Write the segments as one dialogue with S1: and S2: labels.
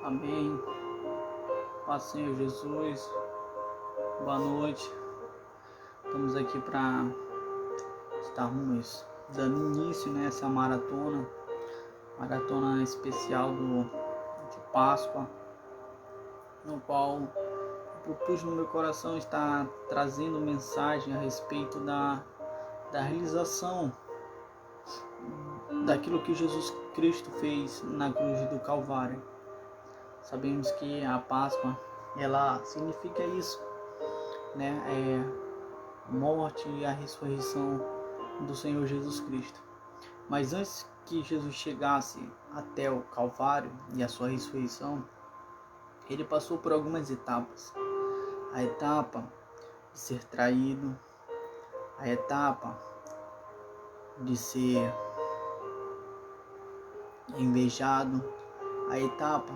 S1: Amém. Paz, Senhor Jesus. Boa noite. Estamos aqui para estarmos dando início nessa maratona especial de Páscoa, no qual propus no meu coração estar trazendo mensagem a respeito da realização daquilo que Jesus Cristo fez na cruz do Calvário. Sabemos que a Páscoa, ela significa isso, né? A morte e a ressurreição do Senhor Jesus Cristo. Mas antes que Jesus chegasse até o Calvário e a sua ressurreição, ele passou por algumas etapas. A etapa de ser traído, a etapa de ser invejado, a etapa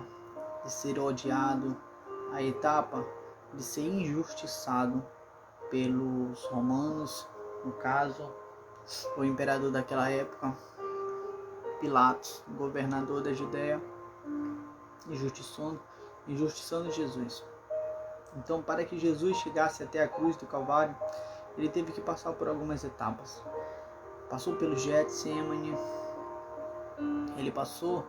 S1: de ser odiado, a etapa de ser injustiçado pelos romanos, no caso, o imperador daquela época, Pilatos, governador da Judéia, injustiçando Jesus. Então, para que Jesus chegasse até a cruz do Calvário, ele teve que passar por algumas etapas. Passou pelo Getsemane, ele passou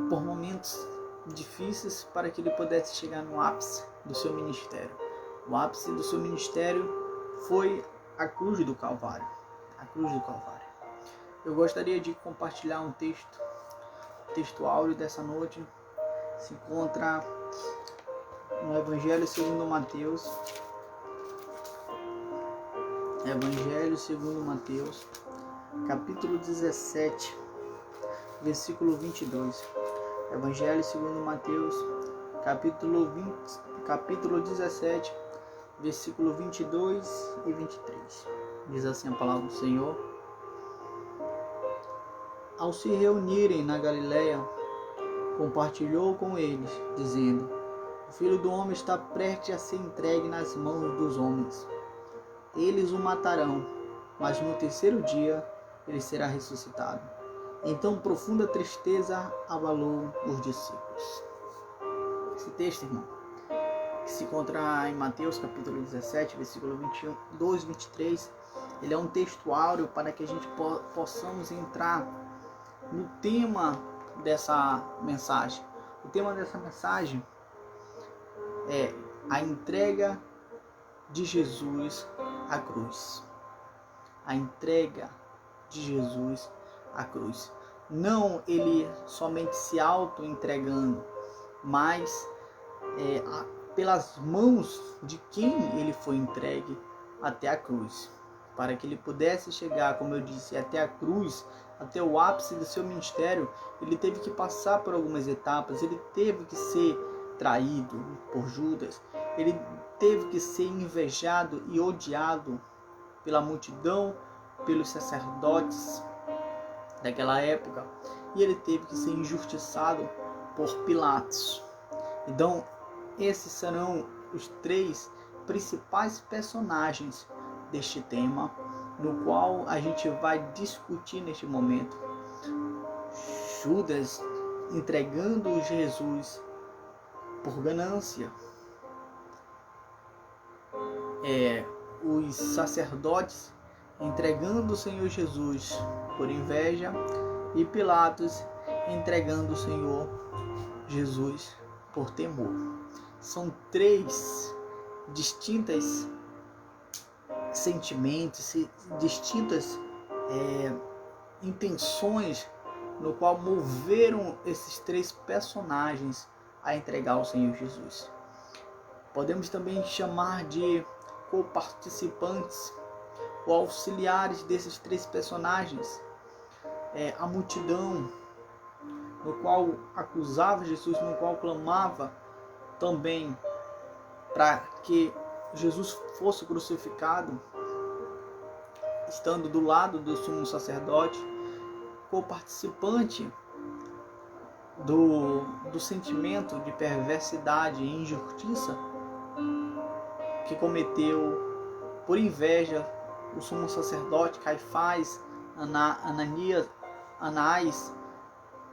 S1: por momentos difíceis para que ele pudesse chegar no ápice do seu ministério. O ápice do seu ministério foi a cruz do Calvário. A cruz do Calvário. Eu gostaria de compartilhar um texto áureo dessa noite. Se encontra no Evangelho segundo Mateus. Evangelho segundo Mateus, capítulo 17, versículo 22. Evangelho segundo Mateus, capítulo 17, versículo 22 e 23. Diz assim a palavra do Senhor: Ao se reunirem na Galileia, compartilhou com eles, dizendo: O Filho do Homem está prestes a ser entregue nas mãos dos homens. Eles o matarão, mas no terceiro dia ele será ressuscitado. Então profunda tristeza abalou os discípulos. Esse texto, irmão, que se encontra em Mateus capítulo 17, versículo 22 e 23, ele é um texto áureo para que a gente possamos entrar no tema dessa mensagem. O tema dessa mensagem é a entrega de Jesus à cruz. A entrega de Jesus à cruz. Não ele somente se auto-entregando, mas pelas mãos de quem ele foi entregue até a cruz. Para que ele pudesse chegar, como eu disse, até a cruz, até o ápice do seu ministério, ele teve que passar por algumas etapas. Ele teve que ser traído por Judas. Ele teve que ser invejado e odiado pela multidão, pelos sacerdotes daquela época, e ele teve que ser injustiçado por Pilatos. Então, esses serão os três principais personagens deste tema, no qual a gente vai discutir neste momento. Judas entregando Jesus por ganância, os sacerdotes entregando o Senhor Jesus por inveja, e Pilatos entregando o Senhor Jesus por temor. São três distintas sentimentos, distintas intenções no qual moveram esses três personagens a entregar o Senhor Jesus. Podemos também chamar de co-participantes ou auxiliares desses três personagens. A multidão, no qual acusava Jesus, no qual clamava também para que Jesus fosse crucificado, estando do lado do sumo sacerdote, co-participante do sentimento de perversidade e injustiça que cometeu por inveja o sumo sacerdote Caifás, Anás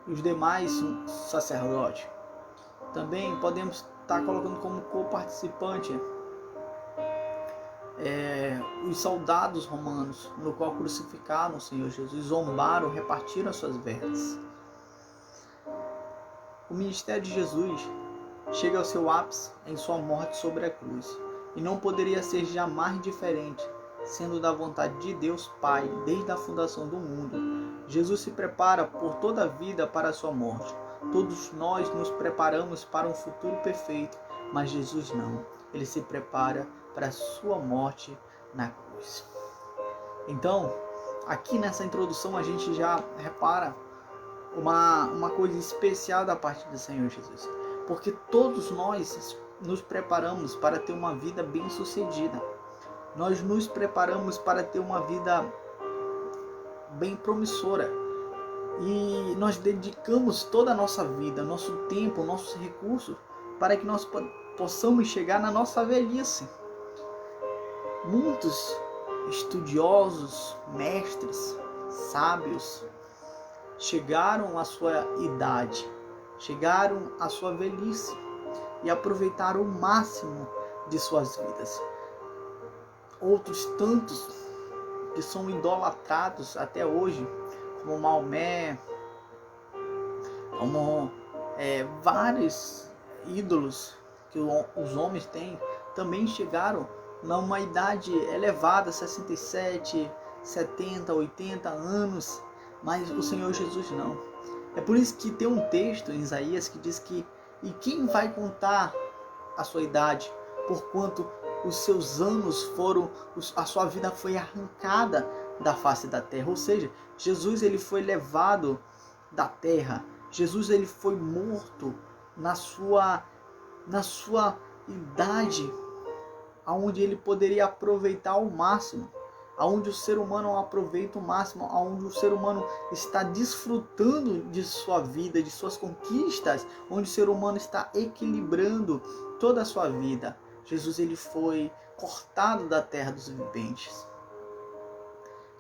S1: e os demais sacerdotes. Também podemos estar colocando como co-participante os soldados romanos, no qual crucificaram o Senhor Jesus, zombaram, repartiram as suas vestes. O ministério de Jesus chega ao seu ápice em sua morte sobre a cruz, e não poderia ser jamais diferente, sendo da vontade de Deus Pai desde a fundação do mundo. Jesus se prepara por toda a vida para a sua morte. Todos nós nos preparamos para um futuro perfeito, mas Jesus não. Ele se prepara para a sua morte na cruz. Então, aqui nessa introdução a gente já repara uma coisa especial da parte do Senhor Jesus, porque todos nós nos preparamos para ter uma vida bem-sucedida. Nós nos preparamos para ter uma vida bem promissora. E nós dedicamos toda a nossa vida, nosso tempo, nossos recursos para que nós possamos chegar na nossa velhice. Muitos estudiosos, mestres, sábios chegaram à sua idade, chegaram à sua velhice e aproveitaram o máximo de suas vidas. Outros tantos que são idolatrados até hoje, como Maomé, como vários ídolos que os homens têm, também chegaram numa idade elevada, 67, 70, 80 anos, mas o Senhor Jesus não. É por isso que tem um texto em Isaías que diz que e quem vai contar a sua idade, porquanto os seus anos foram, a sua vida foi arrancada da face da terra. Ou seja, Jesus ele foi levado da terra. Jesus ele foi morto na sua idade, aonde ele poderia aproveitar ao máximo, aonde o ser humano aproveita o máximo, aonde o ser humano está desfrutando de sua vida, de suas conquistas, onde o ser humano está equilibrando toda a sua vida. Jesus ele foi cortado da terra dos viventes.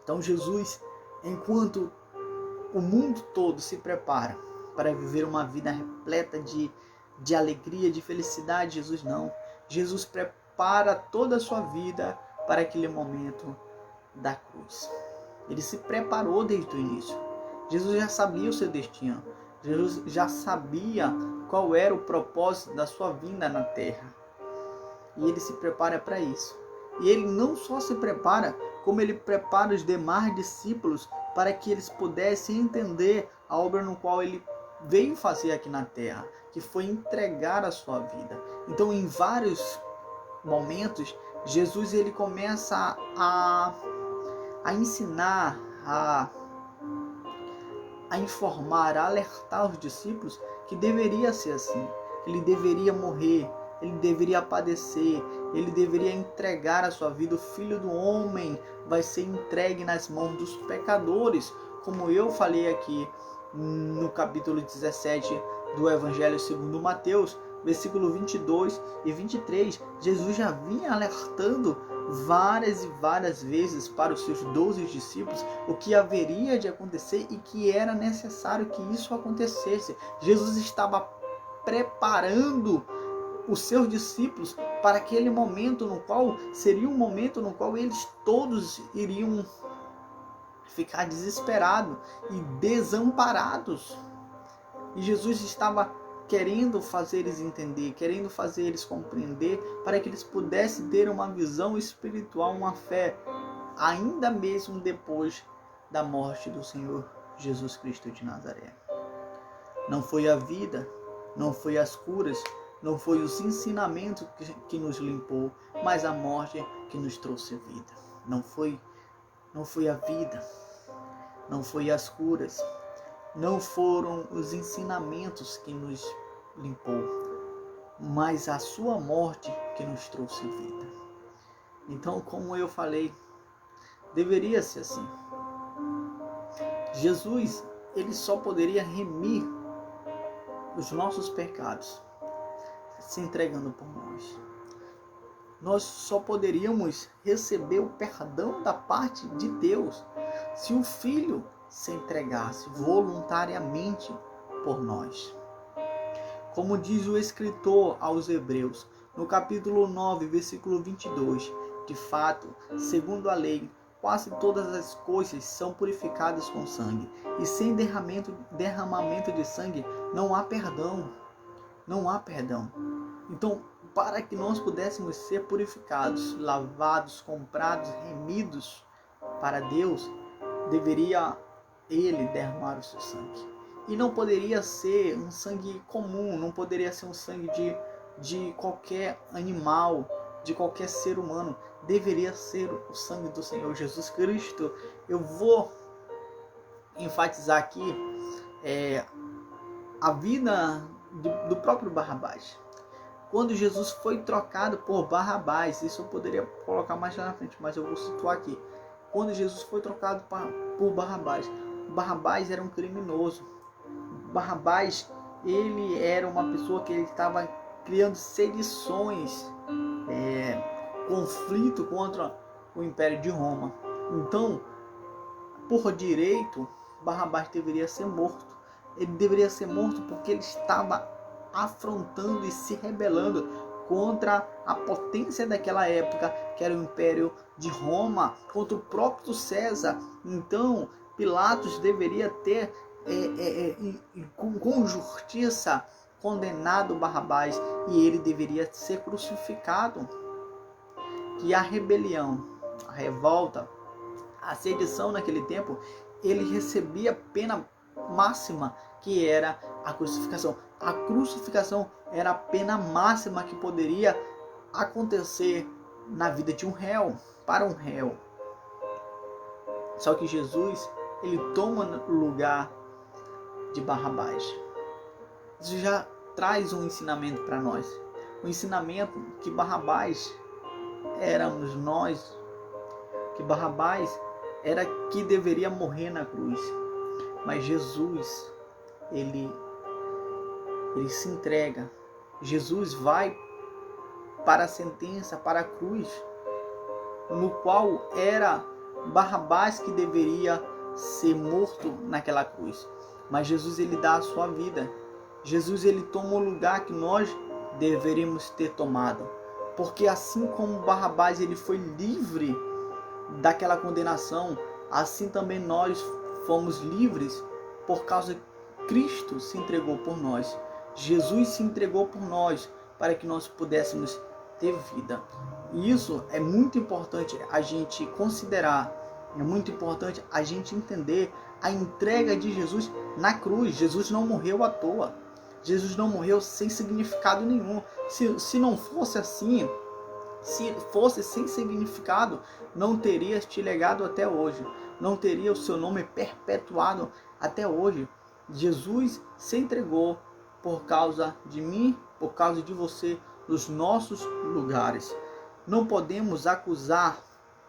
S1: Então Jesus, enquanto o mundo todo se prepara para viver uma vida repleta de alegria, de felicidade, Jesus não. Jesus prepara toda a sua vida para aquele momento da cruz. Ele se preparou desde o início. Jesus já sabia o seu destino. Jesus já sabia qual era o propósito da sua vinda na terra. E ele se prepara para isso. E ele não só se prepara, como ele prepara os demais discípulos para que eles pudessem entender a obra no qual ele veio fazer aqui na terra, que foi entregar a sua vida. Então, em vários momentos, Jesus ele começa a ensinar, a informar, a alertar os discípulos que deveria ser assim. Ele deveria morrer, ele deveria padecer, ele deveria entregar a sua vida. O Filho do Homem vai ser entregue nas mãos dos pecadores, como eu falei aqui no capítulo 17 do Evangelho segundo Mateus, versículo 22 e 23. Jesus já vinha alertando várias e várias vezes para os seus 12 discípulos o que haveria de acontecer e que era necessário que isso acontecesse. Jesus estava preparando os seus discípulos para aquele momento no qual seria um momento no qual eles todos iriam ficar desesperados e desamparados. E Jesus estava querendo fazer eles entender, querendo fazer eles compreender, para que eles pudessem ter uma visão espiritual, uma fé, ainda mesmo depois da morte do Senhor Jesus Cristo de Nazaré. Não foi a vida, não foi as curas, não foi os ensinamentos que nos limpou, mas a morte que nos trouxe vida. Não foi a vida, não foi as curas, não foram os ensinamentos que nos limpou, mas a sua morte que nos trouxe vida. Então, como eu falei, deveria ser assim. Jesus, ele só poderia remir os nossos pecados se entregando por nós. Nós só poderíamos receber o perdão da parte de Deus se o Filho se entregasse voluntariamente por nós. Como diz o escritor aos Hebreus, no capítulo 9, versículo 22, de fato, segundo a lei, quase todas as coisas são purificadas com sangue, e sem derramamento de sangue não há perdão. Não há perdão. Então, para que nós pudéssemos ser purificados, lavados, comprados, remidos para Deus, deveria Ele derramar o seu sangue. E não poderia ser um sangue comum, não poderia ser um sangue de qualquer animal, de qualquer ser humano. Deveria ser o sangue do Senhor Jesus Cristo. Eu vou enfatizar aqui a vida do próprio Barrabás. Quando Jesus foi trocado por Barrabás, isso eu poderia colocar mais lá na frente, mas eu vou situar aqui. Quando Jesus foi trocado por Barrabás, Barrabás era um criminoso. Barrabás, ele era uma pessoa que ele estava criando sedições, conflito contra o Império de Roma. Então, por direito, Barrabás deveria ser morto. Ele deveria ser morto porque ele estava afrontando e se rebelando contra a potência daquela época, que era o Império de Roma, contra o próprio César. Então, Pilatos deveria ter, com justiça, condenado Barrabás e ele deveria ser crucificado. Que a rebelião, a revolta, a sedição naquele tempo, ele recebia pena máxima, que era a crucificação. A crucificação era a pena máxima que poderia acontecer na vida de um réu, para um réu. Só que Jesus, ele toma o lugar de Barrabás. Isso já traz um ensinamento para nós. O ensinamento que Barrabás éramos nós, que Barrabás era que deveria morrer na cruz. Mas Jesus, ele se entrega. Jesus vai para a sentença, para a cruz, no qual era Barrabás que deveria ser morto naquela cruz. Mas Jesus, ele dá a sua vida. Jesus, ele toma o lugar que nós deveríamos ter tomado. Porque assim como Barrabás ele foi livre daquela condenação, assim também nós fomos livres por causa que Cristo se entregou por nós. Jesus se entregou por nós para que nós pudéssemos ter vida. E isso é muito importante a gente considerar, é muito importante a gente entender a entrega de Jesus na cruz. Jesus não morreu à toa. Jesus não morreu sem significado nenhum. Se não fosse assim, se fosse sem significado, não teria te legado até hoje. Não teria o seu nome perpetuado até hoje. Jesus se entregou por causa de mim, por causa de você, nos nossos lugares. Não podemos acusar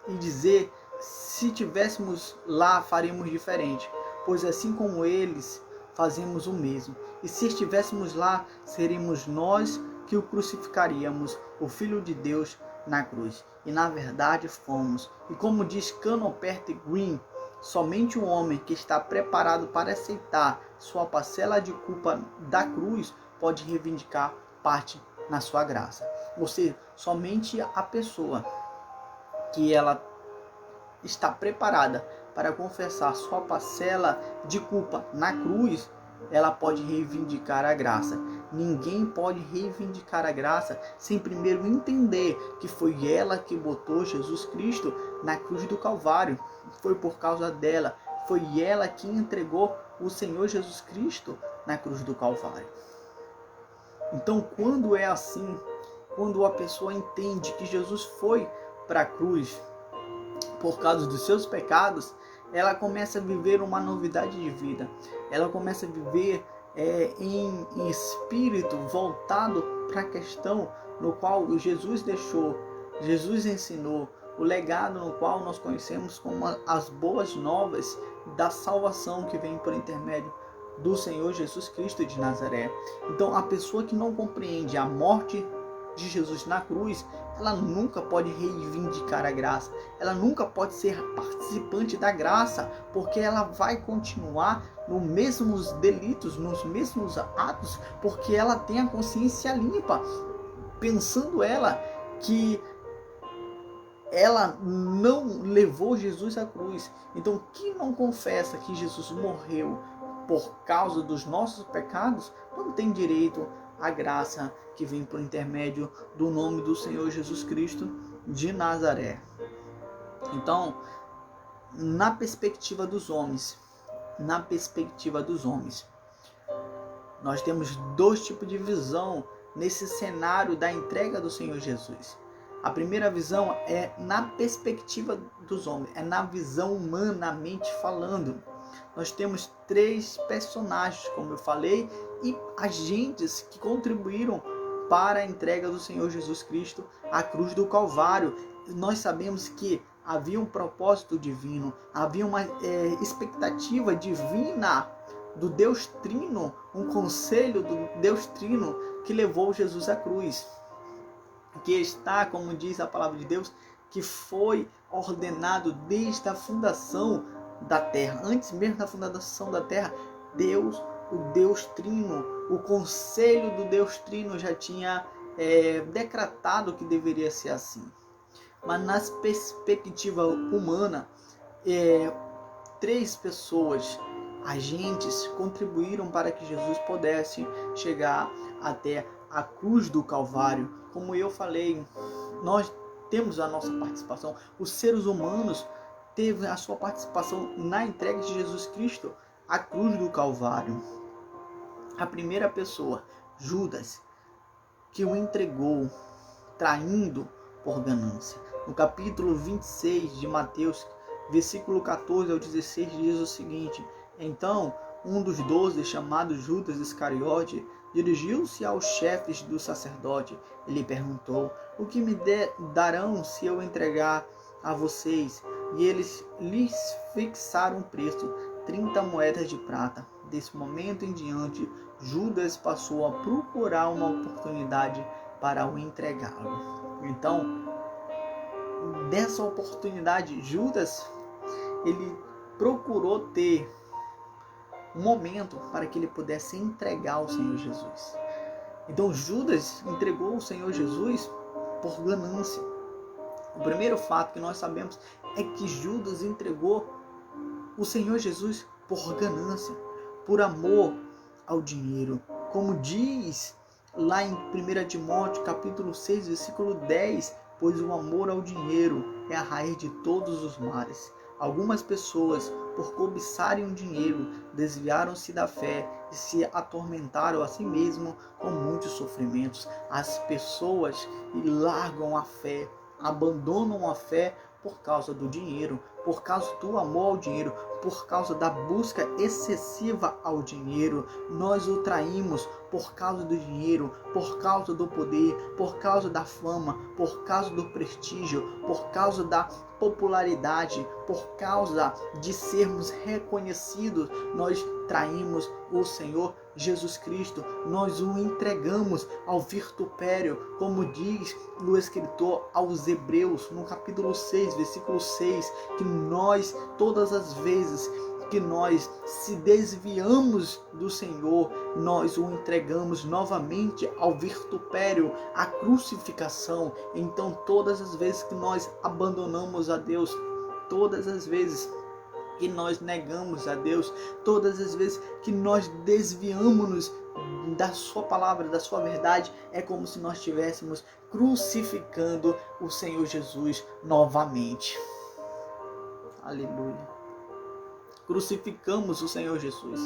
S1: e dizer, se tivéssemos lá, faríamos diferente. Pois assim como eles, fazemos o mesmo. E se estivéssemos lá, seríamos nós que o crucificaríamos, o Filho de Deus, na cruz. E na verdade fomos. E como diz Canopert Green, somente um homem que está preparado para aceitar sua parcela de culpa da cruz pode reivindicar parte na sua graça. Ou seja, somente a pessoa que ela está preparada para confessar sua parcela de culpa na cruz, ela pode reivindicar a graça. Ninguém pode reivindicar a graça sem primeiro entender que foi ela que botou Jesus Cristo na cruz do Calvário. Foi por causa dela, foi ela que entregou o Senhor Jesus Cristo na cruz do Calvário. Então, quando é assim, quando a pessoa entende que Jesus foi para a cruz por causa dos seus pecados, ela começa a viver uma novidade de vida. Ela começa a viver em espírito voltado para a questão no qual Jesus deixou, Jesus ensinou, o legado no qual nós conhecemos como as boas novas da salvação que vem por intermédio do Senhor Jesus Cristo de Nazaré. Então, a pessoa que não compreende a morte de Jesus na cruz, ela nunca pode reivindicar a graça, ela nunca pode ser participante da graça, porque ela vai continuar nos mesmos delitos, nos mesmos atos, porque ela tem a consciência limpa, pensando ela que ela não levou Jesus à cruz. Então, quem não confessa que Jesus morreu por causa dos nossos pecados, não tem direito à graça que vem por intermédio do nome do Senhor Jesus Cristo de Nazaré. Então, na perspectiva dos homens, nós temos dois tipos de visão nesse cenário da entrega do Senhor Jesus. A primeira visão é na perspectiva dos homens, é na visão humanamente falando. Nós temos três personagens, como eu falei, e agentes que contribuíram para a entrega do Senhor Jesus Cristo à cruz do Calvário. Nós sabemos que havia um propósito divino, havia uma expectativa divina do Deus Trino, um conselho do Deus Trino que levou Jesus à cruz. Que está, como diz a palavra de Deus, que foi ordenado desde a fundação da terra. Antes mesmo da fundação da terra, Deus, o Deus Trino, o conselho do Deus Trino já tinha decretado que deveria ser assim. Mas na perspectiva humana, três pessoas, agentes, contribuíram para que Jesus pudesse chegar até a cruz do Calvário. Como eu falei, nós temos a nossa participação. Os seres humanos teve a sua participação na entrega de Jesus Cristo à cruz do Calvário. A primeira pessoa, Judas, que o entregou traindo por ganância. No capítulo 26 de Mateus, versículo 14 ao 16, diz o seguinte: Então, um dos 12, chamado Judas Iscariote, dirigiu-se aos chefes do sacerdote. Ele perguntou: O que me darão se eu entregar a vocês? E eles lhes fixaram um preço, 30 moedas de prata. Desse momento em diante, Judas passou a procurar uma oportunidade para o entregá-lo. Então, dessa oportunidade, Judas, ele procurou ter um momento para que ele pudesse entregar o Senhor Jesus. Então Judas entregou o Senhor Jesus por ganância. O primeiro fato que nós sabemos é que Judas entregou o Senhor Jesus por ganância, por amor ao dinheiro. Como diz lá em 1 Timóteo capítulo 6, versículo 10, pois o amor ao dinheiro é a raiz de todos os males. Algumas pessoas, por cobiçarem o dinheiro, desviaram-se da fé e se atormentaram a si mesmo com muitos sofrimentos. As pessoas largam a fé, abandonam a fé por causa do dinheiro, por causa do amor ao dinheiro, por causa da busca excessiva ao dinheiro. Nós o traímos por causa do dinheiro, por causa do poder, por causa da fama, por causa do prestígio, por causa da popularidade, por causa de sermos reconhecidos. Nós traímos o Senhor Jesus Cristo, nós o entregamos ao vitupério, como diz o escritor aos Hebreus, no capítulo 6, versículo 6, que nós, todas as vezes que nós se desviamos do Senhor, nós o entregamos novamente ao vitupério, à crucificação. Então, todas as vezes que nós abandonamos a Deus, todas as vezes que nós negamos a Deus, todas as vezes que nós desviamos-nos da sua palavra, da sua verdade, é como se nós estivéssemos crucificando o Senhor Jesus novamente. Aleluia. Crucificamos o Senhor Jesus.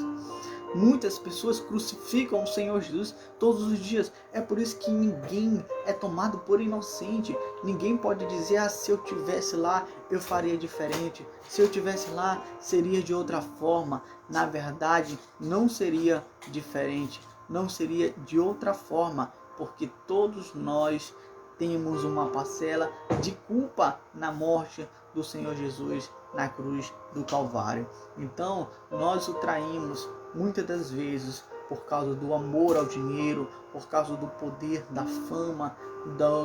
S1: Muitas pessoas crucificam o Senhor Jesus todos os dias. É por isso que ninguém é tomado por inocente. Ninguém pode dizer: se eu tivesse lá, eu faria diferente. Se eu tivesse lá, seria de outra forma. Na verdade, não seria diferente. Não seria de outra forma. Porque todos nós temos uma parcela de culpa na morte do Senhor Jesus na cruz do Calvário. Então, nós o traímos muitas das vezes por causa do amor ao dinheiro, por causa do poder, da fama,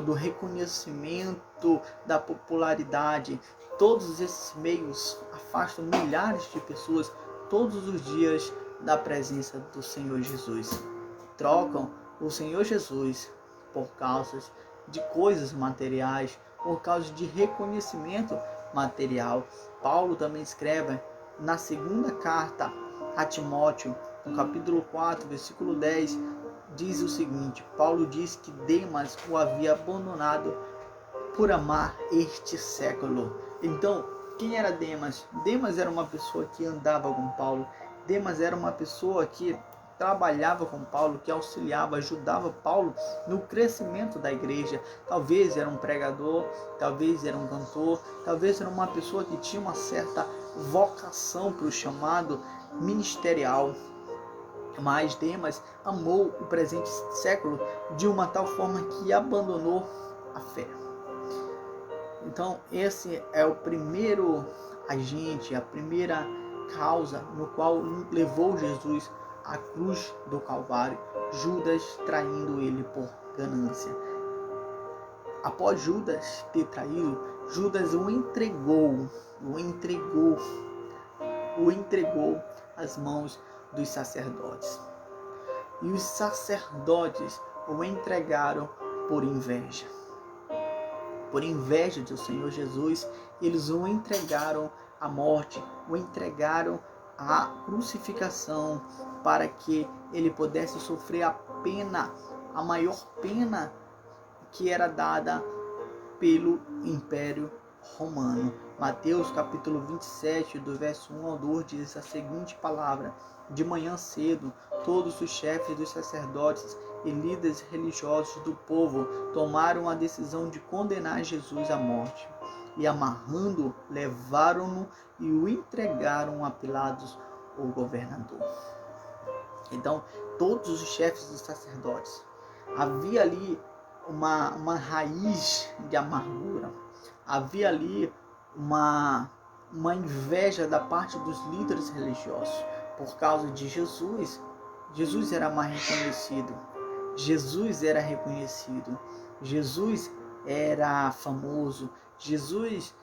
S1: do reconhecimento, da popularidade. Todos esses meios afastam milhares de pessoas todos os dias da presença do Senhor Jesus. Trocam o Senhor Jesus por causa de coisas materiais, por causa de reconhecimento material. Paulo também escreve na segunda carta a Timóteo, no capítulo 4, versículo 10, diz o seguinte: Paulo diz que Demas o havia abandonado por amar este século. Então, quem era Demas? Demas era uma pessoa que andava com Paulo. Demas era uma pessoa que trabalhava com Paulo, que auxiliava, ajudava Paulo no crescimento da igreja. Talvez era um pregador, talvez era um cantor, talvez era uma pessoa que tinha uma certa vocação para o chamado ministerial. Mas Demas amou o presente século de uma tal forma que abandonou a fé. Então, esse é o primeiro agente, a primeira causa no qual levou Jesus à cruz do Calvário, Judas traindo ele por ganância. Após Judas ter traído, Judas o entregou às mãos dos sacerdotes. E os sacerdotes o entregaram por inveja. Por inveja do Senhor Jesus, eles o entregaram à morte, o entregaram à crucificação, para que ele pudesse sofrer a pena, a maior pena que era dada pelo Império Romano. Mateus capítulo 27, do verso 1 ao 2, diz a seguinte palavra: de manhã cedo, todos os chefes dos sacerdotes e líderes religiosos do povo tomaram a decisão de condenar Jesus à morte. E amarrando-o, levaram-no e o entregaram a Pilatos, o governador. Então, todos os chefes dos sacerdotes, havia ali uma raiz de amargura, havia ali uma inveja da parte dos líderes religiosos por causa de Jesus. Jesus era mais reconhecido, Jesus era reconhecido, Jesus era famoso, Jesus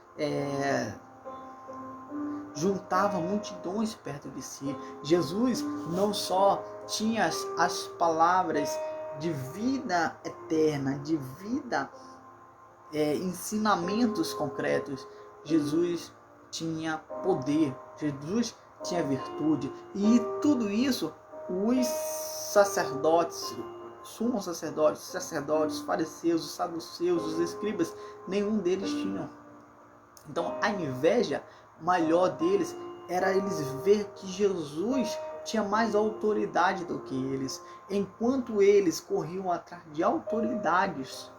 S1: juntava multidões perto de si. Jesus não só tinha as palavras de vida eterna, de vida, ensinamentos concretos. Jesus tinha poder, Jesus tinha virtude, e tudo isso os sacerdotes, sumos sacerdotes, fariseus, os saduceus, os escribas, nenhum deles tinham. Então a inveja maior deles era eles ver que Jesus tinha mais autoridade do que eles. Enquanto eles corriam atrás de autoridades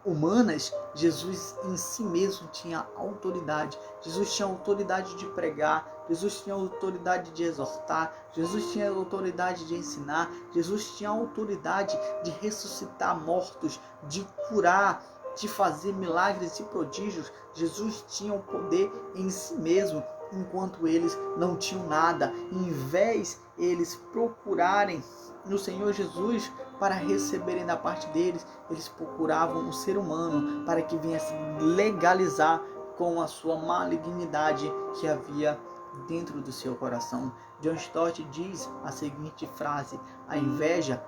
S1: humanas, Jesus em si mesmo tinha autoridade. Jesus tinha autoridade de pregar, Jesus tinha autoridade de exortar, Jesus tinha autoridade de ensinar, Jesus tinha autoridade de ressuscitar mortos, de curar, de fazer milagres e prodígios. Jesus tinha o poder em si mesmo, enquanto eles não tinham nada. Em vez eles procurarem no Senhor Jesus para receberem da parte deles, eles procuravam um ser humano para que viesse legalizar com a sua malignidade que havia dentro do seu coração. John Stott diz a seguinte frase: a inveja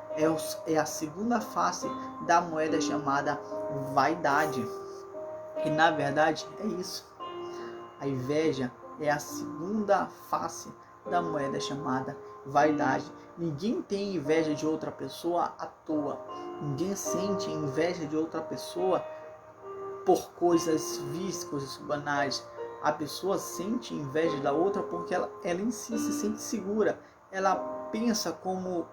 S1: é a segunda face da moeda chamada vaidade. E na verdade é isso. A inveja é a segunda face da moeda chamada vaidade. Ninguém tem inveja de outra pessoa à toa. Ninguém sente inveja de outra pessoa por coisas vis, coisas banais. A pessoa sente inveja da outra porque ela em si se sente segura. Ela pensa, como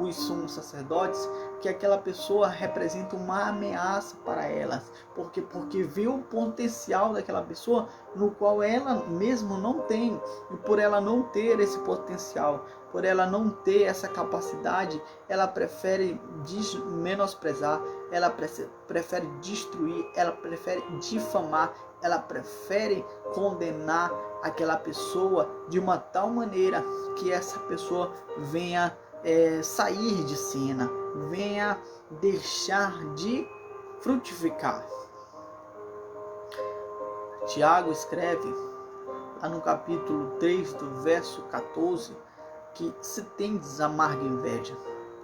S1: os sumos sacerdotes, que aquela pessoa representa uma ameaça para elas, porque vê o potencial daquela pessoa no qual ela mesmo não tem, e por ela não ter esse potencial, por ela não ter essa capacidade, ela prefere menosprezar, ela prefere destruir, ela prefere difamar, ela prefere condenar aquela pessoa de uma tal maneira que essa pessoa venha sair de cena, venha deixar de frutificar. Tiago escreve lá no capítulo 3, do verso 14, que se tendes amarga inveja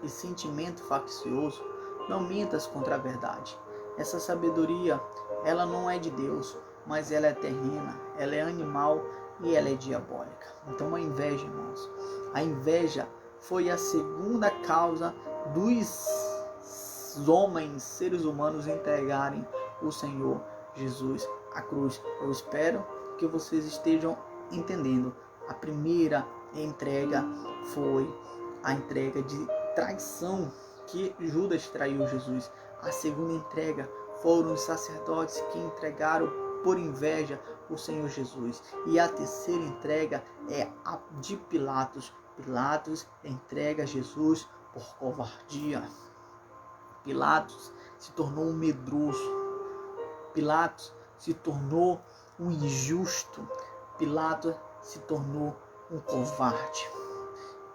S1: e sentimento faccioso, não mintas contra a verdade. Essa sabedoria, ela não é de Deus, mas ela é terrena, ela é animal e ela é diabólica. Então a inveja, irmãos, a inveja foi a segunda causa dos homens, seres humanos, entregarem o Senhor Jesus à cruz. Eu espero que vocês estejam entendendo. A primeira entrega foi a entrega de traição, que Judas traiu Jesus. A segunda entrega foram os sacerdotes que entregaram por inveja o Senhor Jesus. E a terceira entrega é a de Pilatos. Pilatos entrega Jesus por covardia. Pilatos se tornou um medroso. Pilatos se tornou um injusto. Pilatos se tornou um covarde,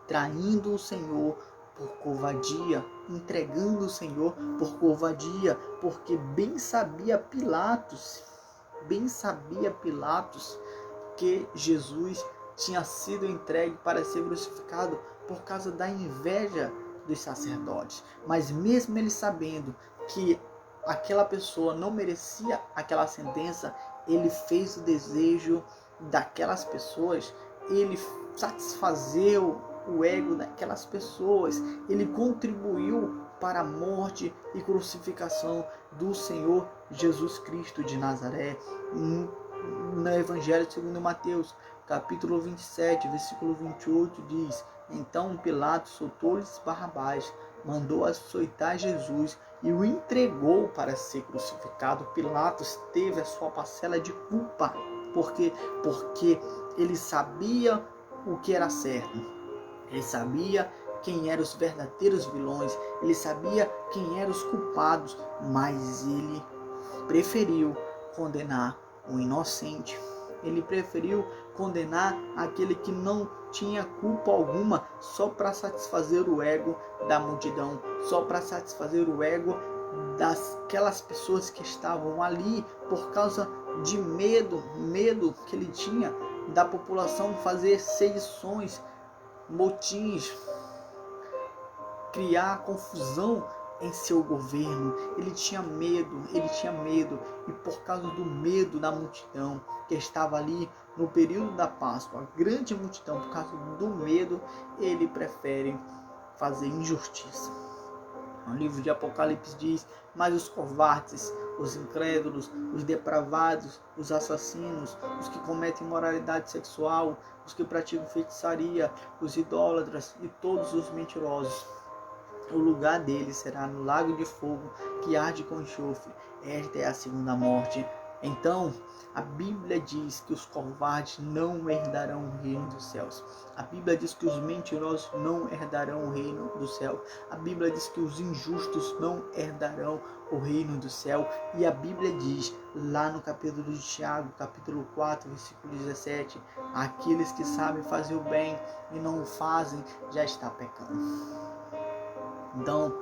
S1: traindo o Senhor por covardia, entregando o Senhor por covardia, porque bem sabia Pilatos que Jesus tinha sido entregue para ser crucificado por causa da inveja dos sacerdotes. Mas mesmo ele sabendo que aquela pessoa não merecia aquela sentença, ele fez o desejo daquelas pessoas, ele satisfazeu o ego daquelas pessoas, ele contribuiu para a morte e crucificação do Senhor Jesus Cristo de Nazaré. No Evangelho segundo Mateus, capítulo 27, versículo 28, diz: então Pilatos soltou-lhes Barrabás, mandou açoitar Jesus e o entregou para ser crucificado. Pilatos teve a sua parcela de culpa, porque ele sabia o que era certo, ele sabia quem eram os verdadeiros vilões, ele sabia quem eram os culpados, mas ele preferiu condenar o inocente. Ele preferiu condenar aquele que não tinha culpa alguma, só para satisfazer o ego da multidão, só para satisfazer o ego daquelas pessoas que estavam ali por causa de medo que ele tinha da população fazer sedições, motins, criar confusão em seu governo. Ele tinha medo, e por causa do medo da multidão que estava ali no período da Páscoa, a grande multidão, por causa do medo, ele prefere fazer injustiça. No livro de Apocalipse diz: mas os covardes, os incrédulos, os depravados, os assassinos, os que cometem imoralidade sexual, os que praticam feitiçaria, os idólatras e todos os mentirosos, o lugar deles será no lago de fogo que arde com enxofre. Esta é a segunda morte. Então, a Bíblia diz que os covardes não herdarão o reino dos céus. A Bíblia diz que os mentirosos não herdarão o reino do céu. A Bíblia diz que os injustos não herdarão o reino do céu. E a Bíblia diz, lá no capítulo de Tiago, capítulo 4, versículo 17, aqueles que sabem fazer o bem e não o fazem, já está pecando. Então,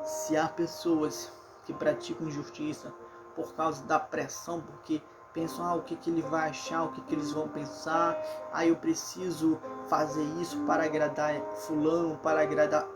S1: se há pessoas que praticam injustiça por causa da pressão, porque pensam, o que ele vai achar, o que eles vão pensar, eu preciso fazer isso para agradar fulano, para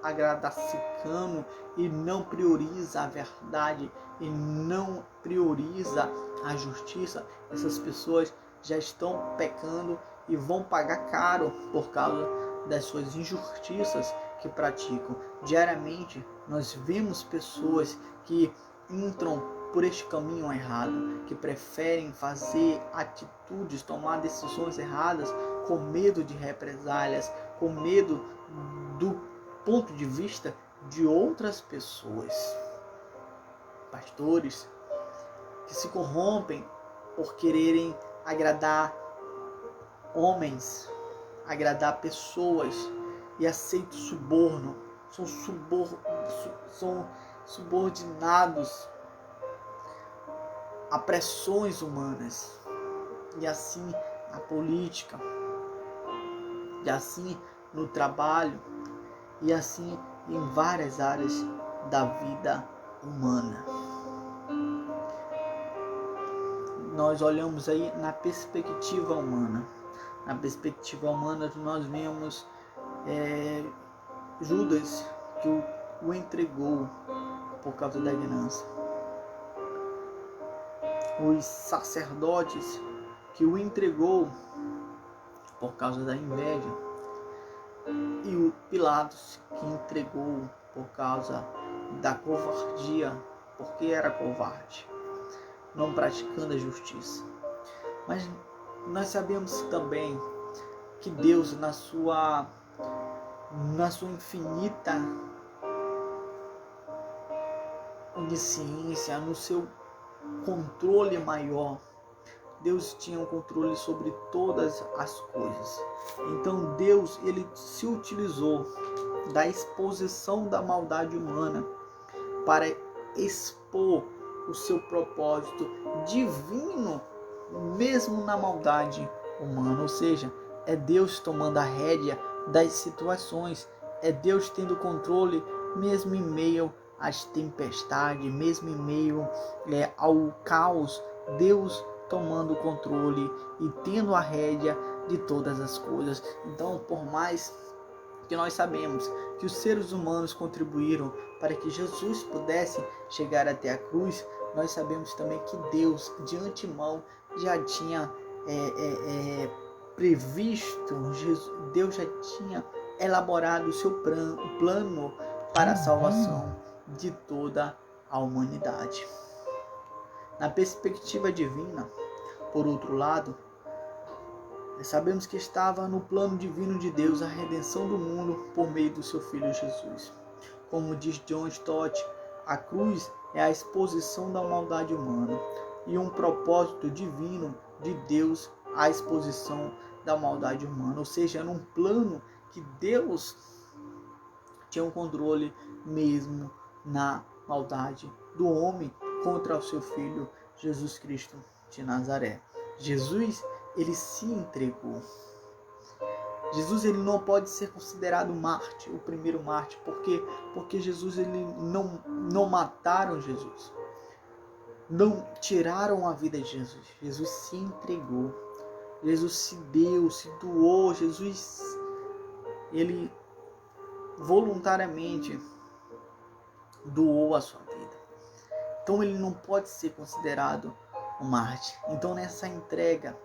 S1: agradar ciclano, e não prioriza a verdade, e não prioriza a justiça, essas pessoas já estão pecando e vão pagar caro por causa das suas injustiças que praticam. Diariamente nós vemos pessoas que entram por este caminho errado, que preferem fazer atitudes, tomar decisões erradas com medo de represálias, com medo do ponto de vista de outras pessoas. Pastores que se corrompem por quererem agradar homens, agradar pessoas, e aceitam suborno, são subordinados a pressões humanas, e assim na política, e assim no trabalho, e assim em várias áreas da vida humana. Nós olhamos aí na perspectiva humana. Na perspectiva humana nós vemos Judas, que o entregou por causa da ganância. Os sacerdotes, que o entregou por causa da inveja. E o Pilatos, que entregou por causa da covardia, porque era covarde, não praticando a justiça. Mas nós sabemos também que Deus, na sua infinita onisciência, no seu controle maior, Deus tinha um controle sobre todas as coisas. Então Deus, ele se utilizou da exposição da maldade humana para expor o seu propósito divino, mesmo na maldade humana. Ou seja, é Deus tomando a rédea das situações, é Deus tendo controle mesmo em meio às tempestades, mesmo em meio ao caos. Deus tomando o controle e tendo a rédea de todas as coisas. Então, por mais que nós sabemos que os seres humanos contribuíram para que Jesus pudesse chegar até a cruz, nós sabemos também que Deus, de antemão, já tinha previsto, Deus já tinha elaborado o seu plano para a salvação de toda a humanidade. Na perspectiva divina, por outro lado, sabemos que estava no plano divino de Deus a redenção do mundo por meio do seu Filho Jesus. Como diz John Stott, a cruz é a exposição da maldade humana e um propósito divino de Deus à exposição da maldade humana. Ou seja, era um plano que Deus tinha um controle mesmo na maldade do homem contra o seu Filho Jesus Cristo de Nazaré. Jesus, ele se entregou. Jesus, ele não pode ser considerado mártir, o primeiro mártir, porque Jesus, ele não mataram Jesus, não tiraram a vida de Jesus. Jesus se entregou, Jesus se deu, se doou. Jesus, ele voluntariamente doou a sua vida. Então ele não pode ser considerado um mártir. Então nessa entrega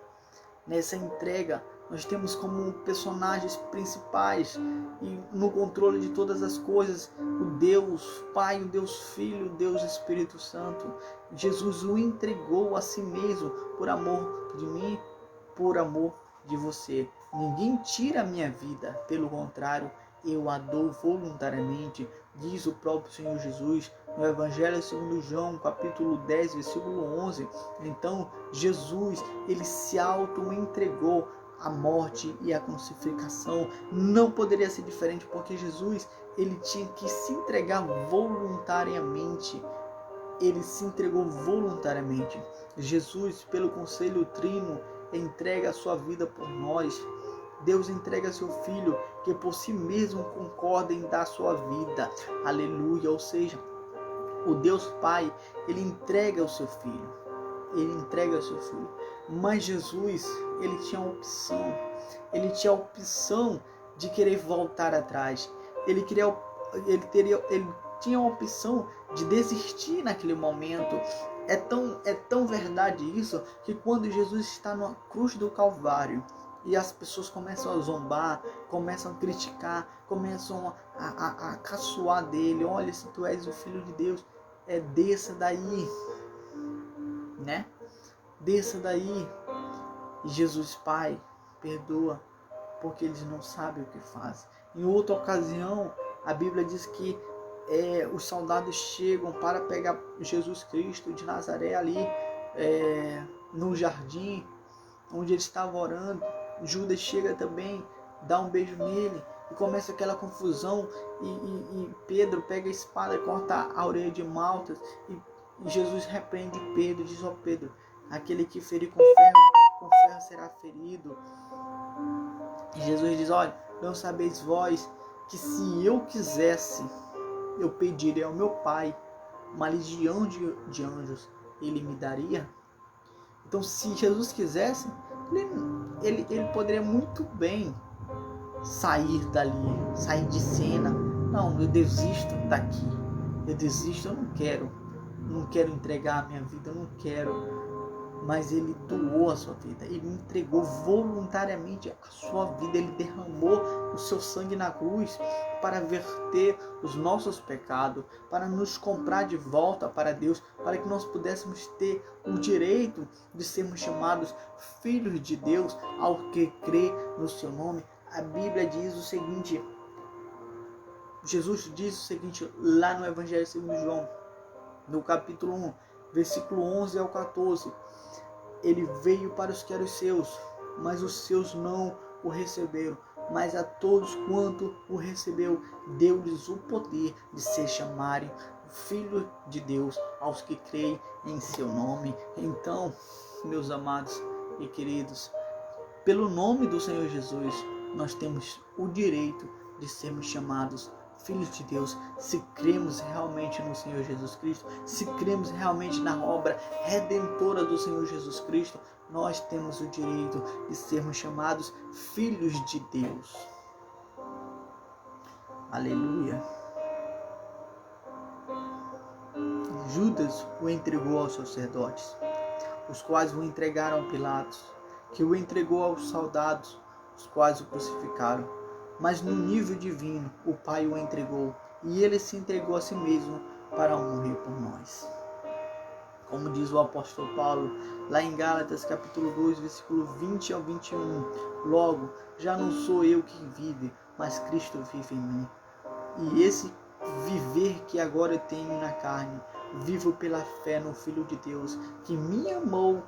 S1: nós temos como personagens principais e no controle de todas as coisas o Deus Pai, o Deus Filho, o Deus Espírito Santo. Jesus o entregou a si mesmo por amor de mim, por amor de você. Ninguém tira a minha vida, pelo contrário, eu a dou voluntariamente, diz o próprio Senhor Jesus no Evangelho segundo João, capítulo 10, versículo 11. Então, Jesus, ele se auto-entregou à morte e à crucificação. Não poderia ser diferente, porque Jesus, ele tinha que se entregar voluntariamente. Ele se entregou voluntariamente. Jesus, pelo conselho trino, entrega a sua vida por nós. Deus entrega seu Filho, que por si mesmo concorda em dar sua vida. Aleluia. Ou seja, o Deus Pai, ele entrega o seu Filho. Ele entrega o seu Filho. Mas Jesus, ele tinha a opção. Ele tinha a opção de querer voltar atrás. Ele tinha a opção de desistir naquele momento. É tão verdade isso, que quando Jesus está na cruz do Calvário, e as pessoas começam a zombar, começam a criticar, começam a caçoar dele. Olha, se tu és o Filho de Deus, desça daí, né? Desça daí. E Jesus, Pai, perdoa, porque eles não sabem o que fazem. Em outra ocasião, a Bíblia diz que os soldados chegam para pegar Jesus Cristo de Nazaré ali no jardim, onde ele estava orando. Judas chega também, dá um beijo nele e começa aquela confusão, e Pedro pega a espada e corta a orelha de Maltas, e Jesus repreende Pedro, diz: ó Pedro, aquele que ferir com ferro será ferido. E Jesus diz: olha, não sabeis vós que se eu quisesse, eu pediria ao meu Pai uma legião de anjos, ele me daria? Então, se Jesus quisesse, ele poderia muito bem sair dali, sair de cena. Não, eu desisto daqui, eu desisto, eu não quero entregar a minha vida, eu não quero. Mas ele doou a sua vida, ele entregou voluntariamente a sua vida, ele derramou o seu sangue na cruz para verter os nossos pecados, para nos comprar de volta para Deus, para que nós pudéssemos ter o direito de sermos chamados filhos de Deus ao que crê no seu nome. A Bíblia diz o seguinte, Jesus diz o seguinte lá no Evangelho segundo João, no capítulo 1, versículo 11 ao 14, ele veio para os que eram seus, mas os seus não o receberam. Mas a todos quanto o recebeu, deu-lhes o poder de se chamarem filho de Deus, aos que creem em seu nome. Então, meus amados e queridos, pelo nome do Senhor Jesus, nós temos o direito de sermos chamados filhos de Deus, se cremos realmente no Senhor Jesus Cristo, se cremos realmente na obra redentora do Senhor Jesus Cristo, nós temos o direito de sermos chamados filhos de Deus. Aleluia. Judas o entregou aos sacerdotes, os quais o entregaram a Pilatos, que o entregou aos soldados, os quais o crucificaram. Mas no nível divino, o Pai o entregou, e ele se entregou a si mesmo para morrer por nós. Como diz o apóstolo Paulo, lá em Gálatas capítulo 2, versículo 20 ao 21, logo, já não sou eu que vive, mas Cristo vive em mim. E esse viver que agora eu tenho na carne, vivo pela fé no Filho de Deus, que me amou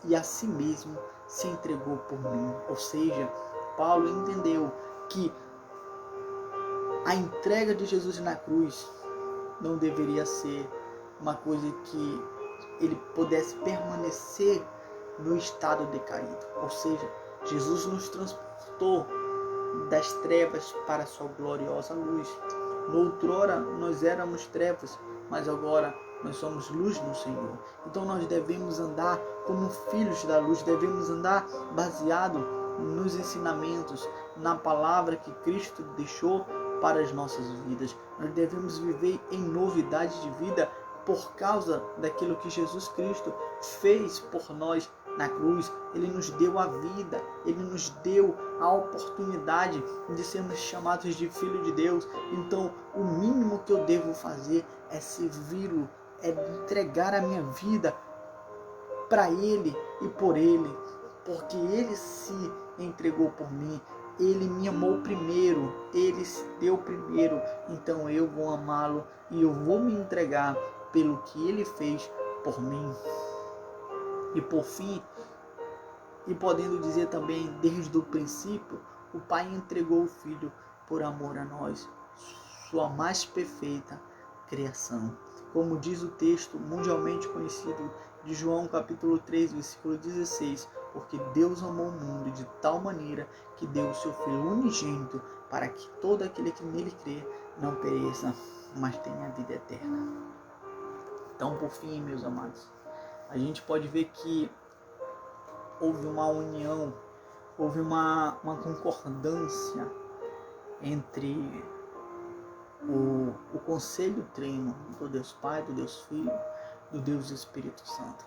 S1: e a si mesmo se entregou por mim. Ou seja, Paulo entendeu que a entrega de Jesus na cruz não deveria ser uma coisa que ele pudesse permanecer no estado decaído. Ou seja, Jesus nos transportou das trevas para a sua gloriosa luz. Noutrora nós éramos trevas, mas agora nós somos luz no Senhor. Então nós devemos andar como filhos da luz, devemos andar baseado nos ensinamentos, na palavra que Cristo deixou para as nossas vidas. Nós devemos viver em novidade de vida por causa daquilo que Jesus Cristo fez por nós na cruz. Ele nos deu a vida, ele nos deu a oportunidade de sermos chamados de filho de Deus. Então, o mínimo que eu devo fazer é servi-lo, é entregar a minha vida para ele e por ele, porque ele se entregou por mim, ele me amou primeiro, ele se deu primeiro, então eu vou amá-lo e eu vou me entregar pelo que ele fez por mim. E por fim, e podendo dizer também desde o princípio, o Pai entregou o Filho por amor a nós, sua mais perfeita criação. Como diz o texto mundialmente conhecido de João capítulo 3, versículo 16, porque Deus amou o mundo de tal maneira que deu o seu Filho unigênito para que todo aquele que nele crê não pereça, mas tenha a vida eterna. Então, por fim, meus amados, a gente pode ver que houve uma união, houve uma concordância entre o conselho trino do Deus Pai, do Deus Filho, do Deus Espírito Santo,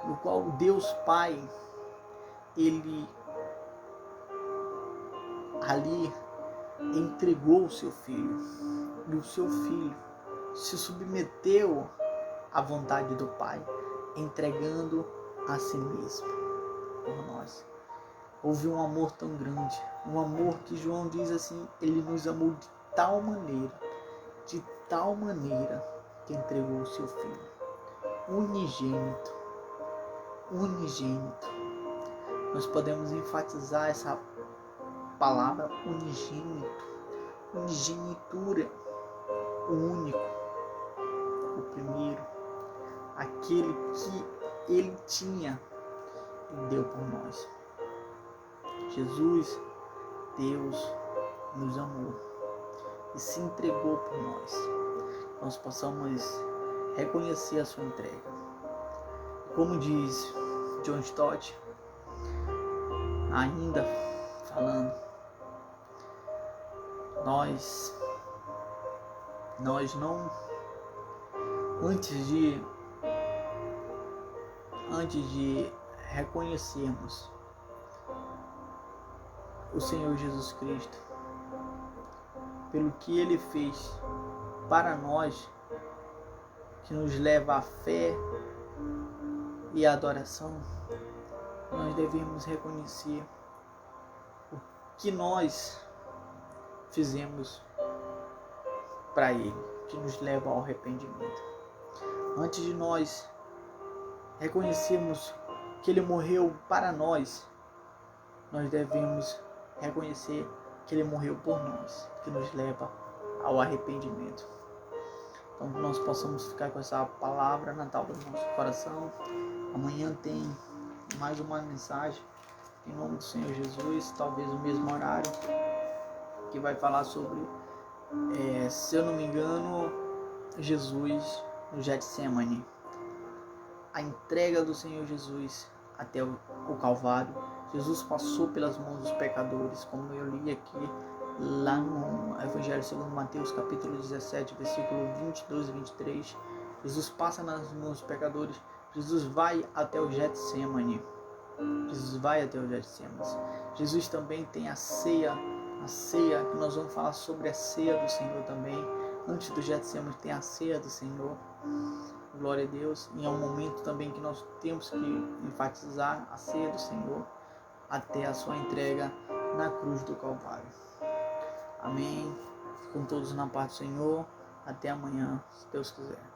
S1: no qual o Deus Pai, ele ali entregou o seu Filho, e o seu Filho se submeteu à vontade do Pai, entregando a si mesmo por nós. Houve um amor tão grande, um amor que João diz assim, ele nos amou de tal maneira que entregou o seu Filho unigênito. Nós podemos enfatizar essa palavra unigênito, unigenitura, o único, o primeiro, aquele que ele tinha e deu por nós. Jesus, Deus, nos amou. e se entregou por nós. Nós possamos reconhecer a sua entrega. Como diz John Stott, ainda falando, nós não, antes de reconhecermos o Senhor Jesus Cristo pelo que Ele fez para nós, que nos leva à fé e à adoração, nós devemos reconhecer o que nós fizemos para Ele, que nos leva ao arrependimento. Antes de nós reconhecermos que Ele morreu para nós, nós devemos reconhecer que Ele morreu por nós, que nos leva ao arrependimento. Então que nós possamos ficar com essa palavra na tábua do nosso coração. Amanhã tem mais uma mensagem em nome do Senhor Jesus, talvez no mesmo horário, que vai falar sobre, se eu não me engano, Jesus no Getsemane. A entrega do Senhor Jesus até o Calvário. Jesus passou pelas mãos dos pecadores, como eu li aqui lá no Evangelho segundo Mateus, capítulo 17, versículo 22 e 23. Jesus passa nas mãos dos pecadores. Jesus vai até o Getsemane. Jesus também tem a ceia, que nós vamos falar sobre a ceia do Senhor também. Antes do Getsemane tem a ceia do Senhor. Glória a Deus. E é um momento também que nós temos que enfatizar a ceia do Senhor até a sua entrega na cruz do Calvário. Amém. Com todos na paz do Senhor. Até amanhã, se Deus quiser.